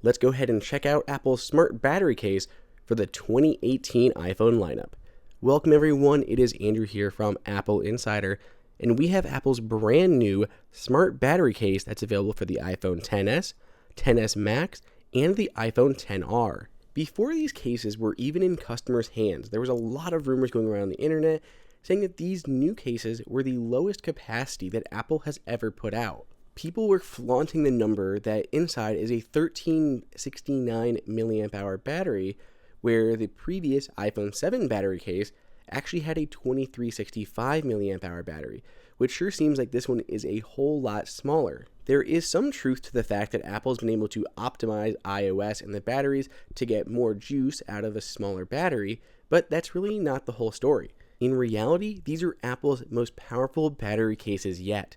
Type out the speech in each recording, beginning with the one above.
let's go ahead and check out Apple's smart battery case for the 2018 iPhone lineup. Welcome everyone, it is Andrew here from AppleInsider, and we have Apple's brand new smart battery case that's available for the iPhone XS, XS Max, and the iPhone XR. Before these cases were even in customers' hands, there was a lot of rumors going around the internet saying that these new cases were the lowest capacity that Apple has ever put out. People were flaunting the number that inside is a 1369 milliamp hour battery, where the previous iPhone 7 battery case actually had a 2365 milliamp hour battery, which sure seems like this one is a whole lot smaller. There is some truth to the fact that Apple's been able to optimize iOS and the batteries to get more juice out of a smaller battery, but that's really not the whole story. In reality, these are Apple's most powerful battery cases yet.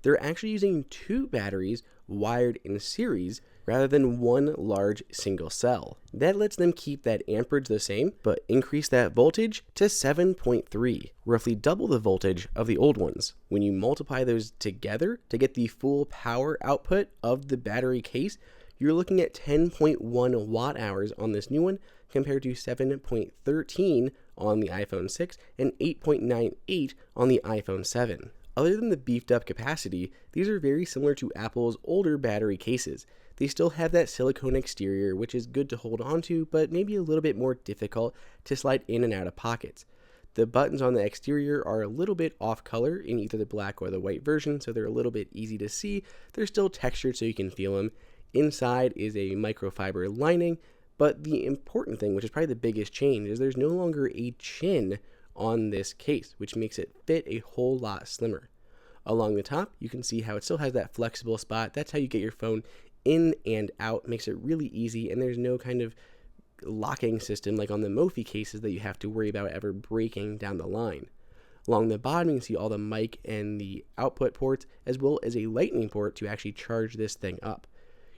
They're actually using two batteries wired in series rather than one large single cell. That lets them keep that amperage the same, but increase that voltage to 7.3, roughly double the voltage of the old ones. When you multiply those together to get the full power output of the battery case, you're looking at 10.1 watt hours on this new one compared to 7.13 on the iPhone 6 and 8.98 on the iPhone 7. Other than the beefed up capacity, these are very similar to Apple's older battery cases. They still have that silicone exterior, which is good to hold onto, but maybe a little bit more difficult to slide in and out of pockets. The buttons on the exterior are a little bit off color in either the black or the white version, so they're a little bit easy to see. They're still textured so you can feel them. Inside is a microfiber lining, but the important thing, which is probably the biggest change, is there's no longer a chin on this case, which makes it fit a whole lot slimmer. Along the top, you can see how it still has that flexible spot. That's how you get your phone in and out. Makes it really easy, and there's no kind of locking system like on the Mophie cases that you have to worry about ever breaking down the line. Along the bottom, you can see all the mic and the output ports, as well as a lightning port to actually charge this thing up.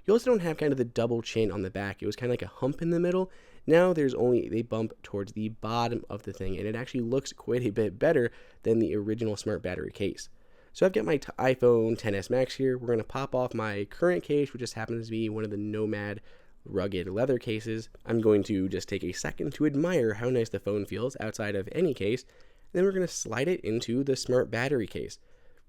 You also don't have kind of the double chin on the back. It was kind of like a hump in the middle. Now there's only a bump towards the bottom of the thing, and it actually looks quite a bit better than the original smart battery case. So I've got my iPhone XS Max here. We're going to pop off my current case, which just happens to be one of the Nomad rugged leather cases. I'm going to just take a second to admire how nice the phone feels outside of any case. Then we're going to slide it into the smart battery case.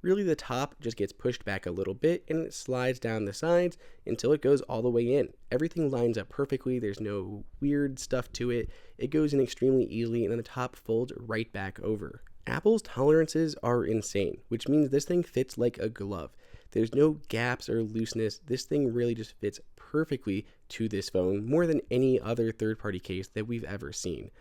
Really, the top just gets pushed back a little bit and it slides down the sides until it goes all the way in. Everything lines up perfectly. There's no weird stuff to it. It goes in extremely easily, and then the top folds right back over. Apple's tolerances are insane, which means this thing fits like a glove. There's no gaps or looseness. This thing really just fits perfectly to this phone, more than any other third-party case that we've ever seen.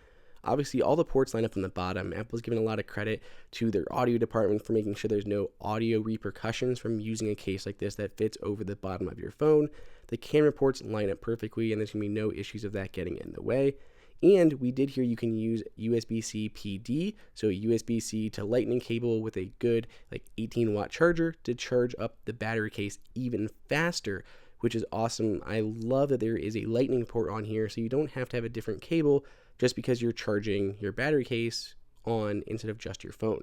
Obviously, all the ports line up from the bottom. Apple's given a lot of credit to their audio department for making sure there's no audio repercussions from using a case like this that fits over the bottom of your phone. The camera ports line up perfectly, and there's going to be no issues of that getting in the way. And we did hear you can use USB-C PD, so USB-C to lightning cable with a good 18 watt charger to charge up the battery case even faster, which is awesome. I love that there is a lightning port on here, so you don't have to have a different cable just because you're charging your battery case on instead of just your phone.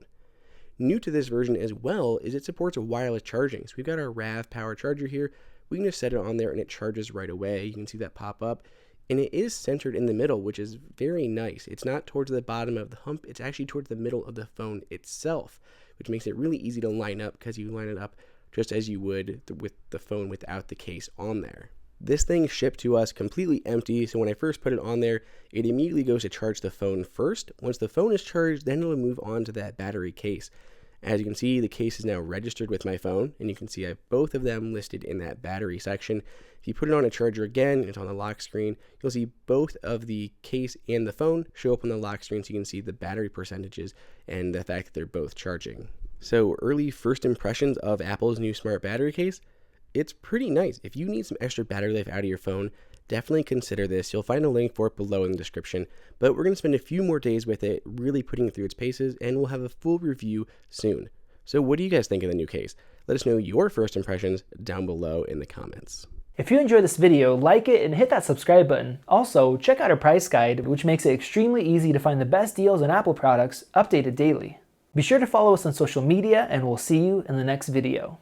New to this version as well is it supports wireless charging. So we've got our RAV power charger here. We can just set it on there and it charges right away. You can see that pop up. And it is centered in the middle, which is very nice. It's not towards the bottom of the hump. It's actually towards the middle of the phone itself, which makes it really easy to line up because you line it up just as you would with the phone without the case on there. This thing shipped to us completely empty, so when I first put it on there, it immediately goes to charge the phone first. Once the phone is charged, then it'll move on to that battery case. As you can see, the case is now registered with my phone, and you can see I have both of them listed in that battery section. If you put it on a charger again, it's on the lock screen, you'll see both of the case and the phone show up on the lock screen so you can see the battery percentages and the fact that they're both charging. So early first impressions of Apple's new smart battery case, it's pretty nice. If you need some extra battery life out of your phone, definitely consider this. You'll find a link for it below in the description, but we're going to spend a few more days with it, really putting it through its paces, and we'll have a full review soon. So what do you guys think of the new case? Let us know your first impressions down below in the comments. If you enjoyed this video, like it and hit that subscribe button. Also, check out our price guide, which makes it extremely easy to find the best deals on Apple products updated daily. Be sure to follow us on social media, and we'll see you in the next video.